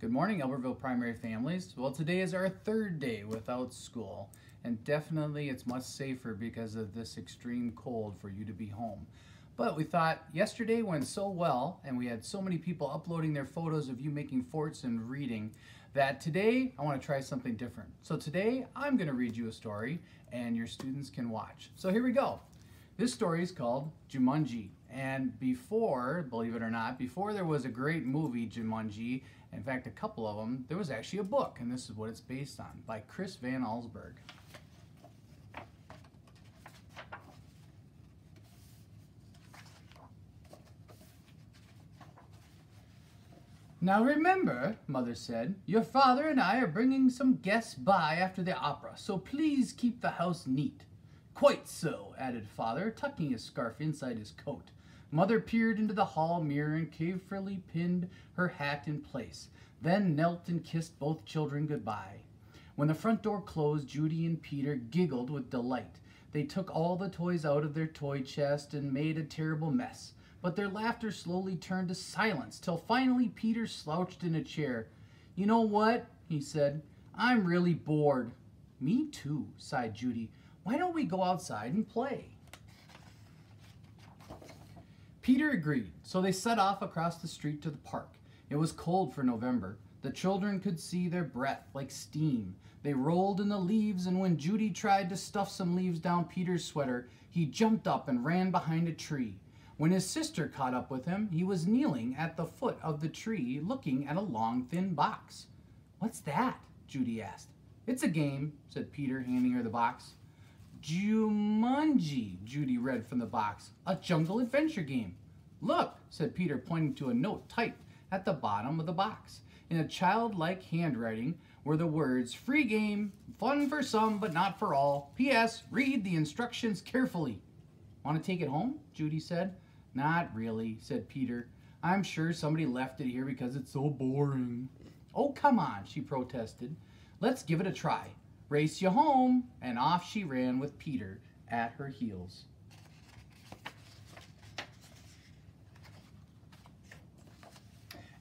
Good morning, Elberville Primary Families. Well, today is our third day without school, and definitely it's much safer because of this extreme cold for you to be home. But we thought yesterday went so well, and we had so many people uploading their photos of you making forts and reading, that today I want to try something different. So today I'm going to read you a story, and your students can watch. So here we go. This story is called Jumanji. And before, believe it or not, before there was a great movie, Jumanji, in fact, a couple of them, there was actually a book, and this is what it's based on, by Chris Van Allsburg. Now remember, Mother said, your father and I are bringing some guests by after the opera, so please keep the house neat. Quite so, added Father, tucking his scarf inside his coat. Mother peered into the hall mirror and carefully pinned her hat in place, then knelt and kissed both children goodbye. When the front door closed, Judy and Peter giggled with delight. They took all the toys out of their toy chest and made a terrible mess, but their laughter slowly turned to silence till finally Peter slouched in a chair. You know what? He said. I'm really bored. Me too, sighed Judy. Why don't we go outside and play? Peter agreed, so they set off across the street to the park. It was cold for November. The children could see their breath like steam. They rolled in the leaves, and when Judy tried to stuff some leaves down Peter's sweater, he jumped up and ran behind a tree. When his sister caught up with him, he was kneeling at the foot of the tree looking at a long, thin box. What's that? Judy asked. It's a game, said Peter, handing her the box. Jumanji, Judy read from the box, a jungle adventure game. Look, said Peter, pointing to a note typed at the bottom of the box. In a childlike handwriting were the words, free game, fun for some but not for all. P.S. Read the instructions carefully. Want to take it home? Judy said. Not really, said Peter. I'm sure somebody left it here because it's so boring. Oh, come on, she protested. Let's give it a try. Race you home, and off she ran with Peter at her heels.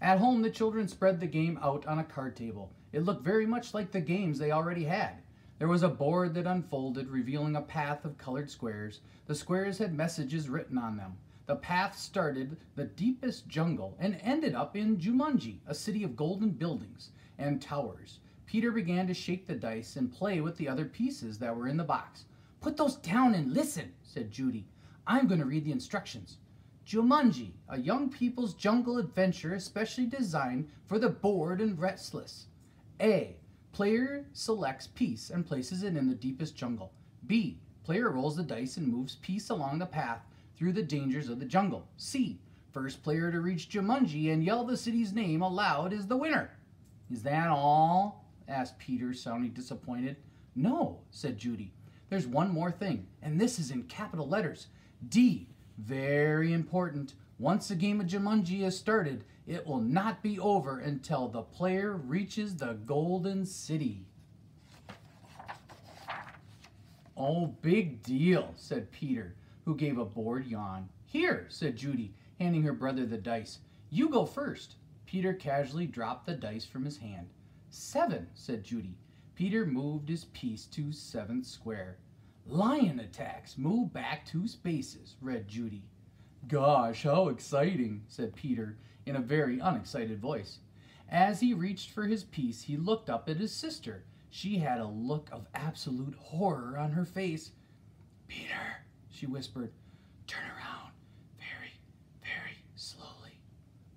At home, the children spread the game out on a card table. It looked very much like the games they already had. There was a board that unfolded, revealing a path of colored squares. The squares had messages written on them. The path started the deepest jungle and ended up in Jumanji, a city of golden buildings and towers. Peter began to shake the dice and play with the other pieces that were in the box. Put those down and listen, said Judy. I'm going to read the instructions. Jumanji, a young people's jungle adventure especially designed for the bored and restless. A. Player selects piece and places it in the deepest jungle. B. Player rolls the dice and moves piece along the path through the dangers of the jungle. C. First player to reach Jumanji and yell the city's name aloud is the winner. Is that all? Asked Peter, sounding disappointed. No, said Judy. There's one more thing, and this is in capital letters. D. Very important. Once a game of Jumanji is started, it will not be over until the player reaches the Golden City. Oh, big deal, said Peter, who gave a bored yawn. Here, said Judy, handing her brother the dice. You go first. Peter casually dropped the dice from his hand. 7, said Judy. Peter moved his piece to 7th square. Lion attacks. Move back 2 spaces, read Judy. Gosh, how exciting, said Peter in a very unexcited voice. As he reached for his piece, he looked up at his sister. She had a look of absolute horror on her face. Peter, she whispered, turn around very, very slowly.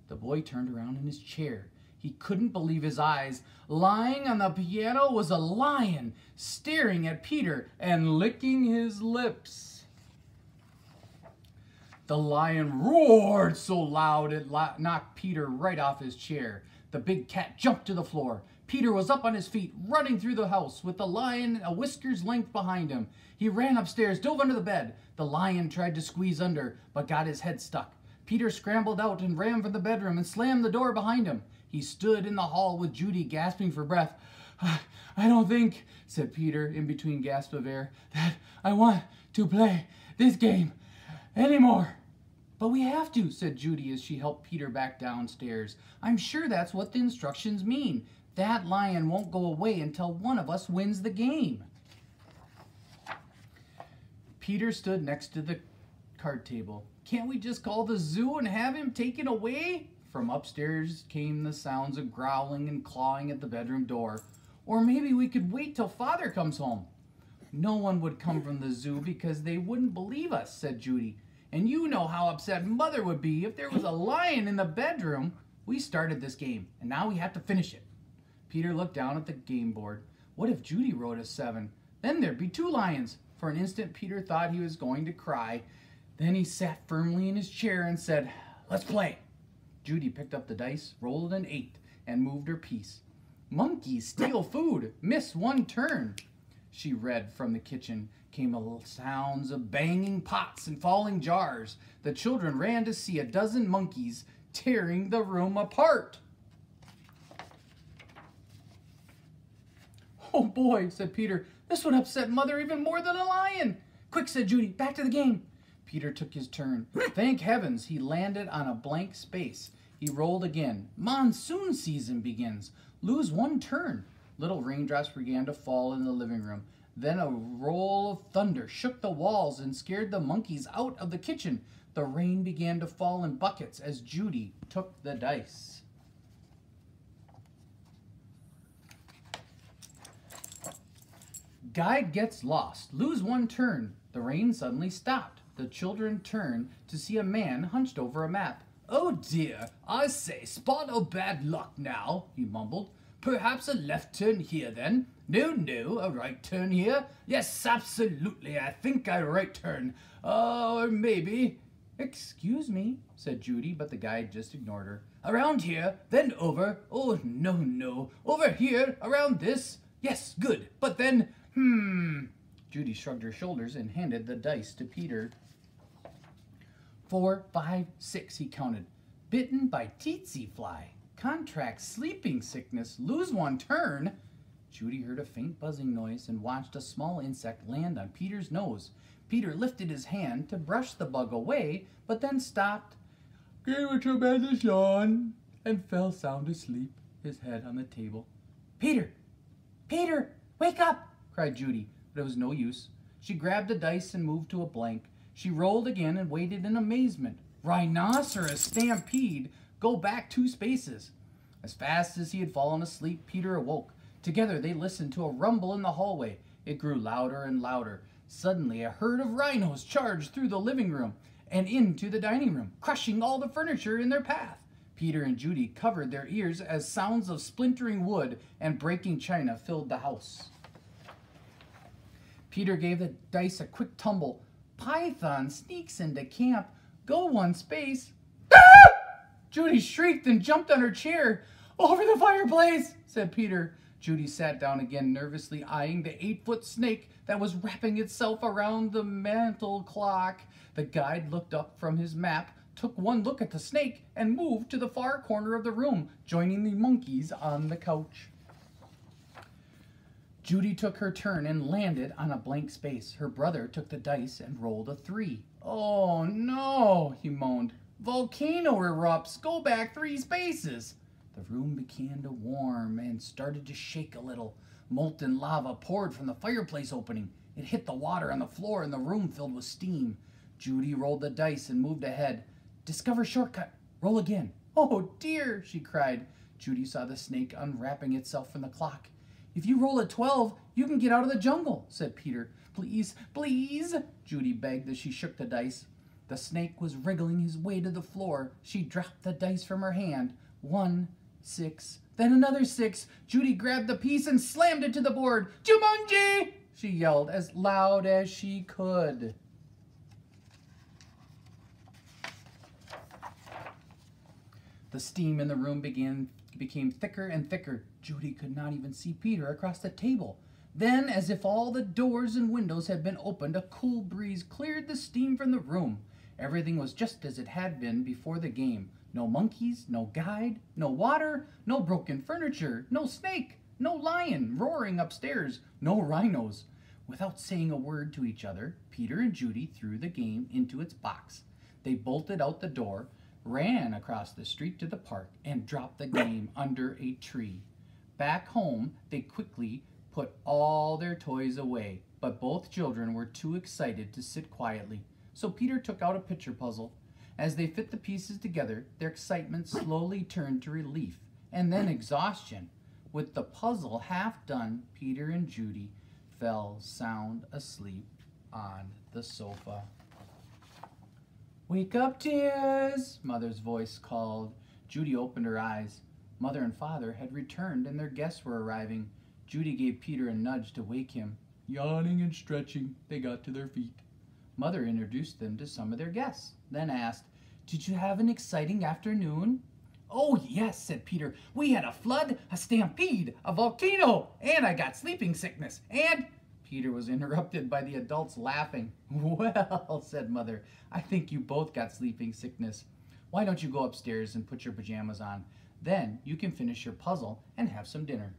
The boy turned around in his chair. He couldn't believe his eyes. Lying on the piano was a lion, staring at Peter and licking his lips. The lion roared so loud it knocked Peter right off his chair. The big cat jumped to the floor. Peter was up on his feet, running through the house with the lion a whisker's length behind him. He ran upstairs, dove under the bed. The lion tried to squeeze under, but got his head stuck. Peter scrambled out and ran for the bedroom and slammed the door behind him. He stood in the hall with Judy, gasping for breath. I don't think, said Peter in between gasps of air, that I want to play this game anymore. But we have to, said Judy as she helped Peter back downstairs. I'm sure that's what the instructions mean. That lion won't go away until one of us wins the game. Peter stood next to the card table. Can't we just call the zoo and have him taken away? From upstairs came the sounds of growling and clawing at the bedroom door. Or maybe we could wait till Father comes home. No one would come from the zoo because they wouldn't believe us, said Judy. And you know how upset Mother would be if there was a lion in the bedroom. We started this game, and now we have to finish it. Peter looked down at the game board. What if Judy wrote a 7? Then there'd be 2 lions. For an instant, Peter thought he was going to cry. Then he sat firmly in his chair and said, let's play. Judy picked up the dice, rolled an 8, and moved her piece. Monkeys steal food, miss 1 turn. She read. From the kitchen came sounds of banging pots and falling jars. The children ran to see a dozen monkeys tearing the room apart. Oh boy, said Peter, this would upset Mother even more than a lion. Quick, said Judy, back to the game. Peter took his turn. Thank heavens he landed on a blank space. He rolled again. Monsoon season begins. Lose 1 turn. Little raindrops began to fall in the living room. Then a roll of thunder shook the walls and scared the monkeys out of the kitchen. The rain began to fall in buckets as Judy took the dice. Guide gets lost. Lose 1 turn. The rain suddenly stopped. The children turned to see a man hunched over a map. Oh dear, I say, spot or bad luck now, he mumbled. Perhaps a left turn here then? No, a right turn here? Yes, absolutely, I think a right turn. Or maybe... Excuse me, said Judy, but the guide just ignored her. Around here, then over. Oh, no. Over here, around this. Yes, good, but then, Judy shrugged her shoulders and handed the dice to Peter. 4, 5, 6, he counted. Bitten by tsetse fly. Contract sleeping sickness. Lose 1 turn. Judy heard a faint buzzing noise and watched a small insect land on Peter's nose. Peter lifted his hand to brush the bug away, but then stopped, gave a tremendous yawn, and fell sound asleep, his head on the table. Peter, wake up, cried Judy, but it was no use. She grabbed the dice and moved to a blank. She rolled again and waited in amazement. Rhinoceros stampede. Go back 2 spaces. As fast as he had fallen asleep, Peter awoke. Together they listened to a rumble in the hallway. It grew louder and louder. Suddenly a herd of rhinos charged through the living room and into the dining room, crushing all the furniture in their path. Peter and Judy covered their ears as sounds of splintering wood and breaking china filled the house. Peter gave the dice a quick tumble. Python sneaks into camp. Go 1 space. Ah! Judy shrieked and jumped on her chair. Over the fireplace, said Peter. Judy sat down again, nervously eyeing the 8-foot snake that was wrapping itself around the mantel clock. The guide looked up from his map, took 1 look at the snake, and moved to the far corner of the room, joining the monkeys on the couch. Judy took her turn and landed on a blank space. Her brother took the dice and rolled a 3. Oh no, he moaned. Volcano erupts. Go back 3 spaces. The room began to warm and started to shake a little. Molten lava poured from the fireplace opening. It hit the water on the floor and the room filled with steam. Judy rolled the dice and moved ahead. Discover shortcut. Roll again. Oh dear, she cried. Judy saw the snake unwrapping itself from the clock. If you roll a 12, you can get out of the jungle, said Peter. Please, Judy begged as she shook the dice. The snake was wriggling his way to the floor. She dropped the dice from her hand. 1, 6, then another 6. Judy grabbed the piece and slammed it to the board. Jumanji! She yelled as loud as she could. The steam in the room became thicker and thicker. Judy could not even see Peter across the table. Then, as if all the doors and windows had been opened, a cool breeze cleared the steam from the room. Everything was just as it had been before the game. No monkeys, no guide, no water, no broken furniture, no snake, no lion roaring upstairs, no rhinos. Without saying a word to each other, Peter and Judy threw the game into its box. They bolted out the door, ran across the street to the park, and dropped the game under a tree. Back home, they quickly put all their toys away, but both children were too excited to sit quietly. So Peter took out a picture puzzle. As they fit the pieces together, their excitement slowly turned to relief and then exhaustion. With the puzzle half done, Peter and Judy fell sound asleep on the sofa. "Wake up, dears," Mother's voice called. Judy opened her eyes. Mother and Father had returned and their guests were arriving. Judy gave Peter a nudge to wake him. Yawning and stretching, they got to their feet. Mother introduced them to some of their guests, then asked, "Did you have an exciting afternoon?" "Oh, yes," said Peter. "We had a flood, a stampede, a volcano, and I got sleeping sickness, and—" Peter was interrupted by the adults laughing. "Well," said Mother, "I think you both got sleeping sickness. Why don't you go upstairs and put your pajamas on? Then you can finish your puzzle and have some dinner."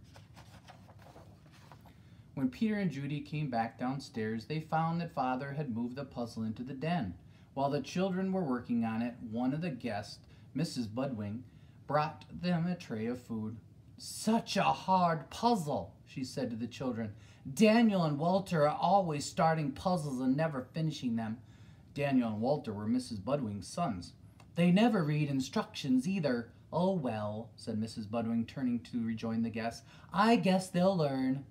When Peter and Judy came back downstairs, they found that Father had moved the puzzle into the den. While the children were working on it, one of the guests, Mrs. Budwing, brought them a tray of food. "Such a hard puzzle," she said to the children. "Daniel and Walter are always starting puzzles and never finishing them." Daniel and Walter were Mrs. Budwing's sons. "They never read instructions either." "Oh, well," said Mrs. Budwing, turning to rejoin the guests. "I guess they'll learn."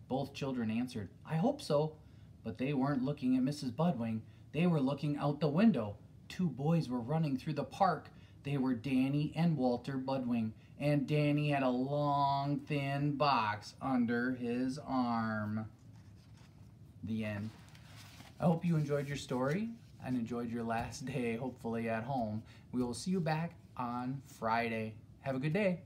Both children answered, "I hope so." But they weren't looking at Mrs. Budwing. They were looking out the window. Two boys were running through the park. They were Danny and Walter Budwing, and Danny had a long, thin box under his arm. The end. I hope you enjoyed your story and enjoyed your last day, hopefully at home. We will see you back on Friday. Have a good day.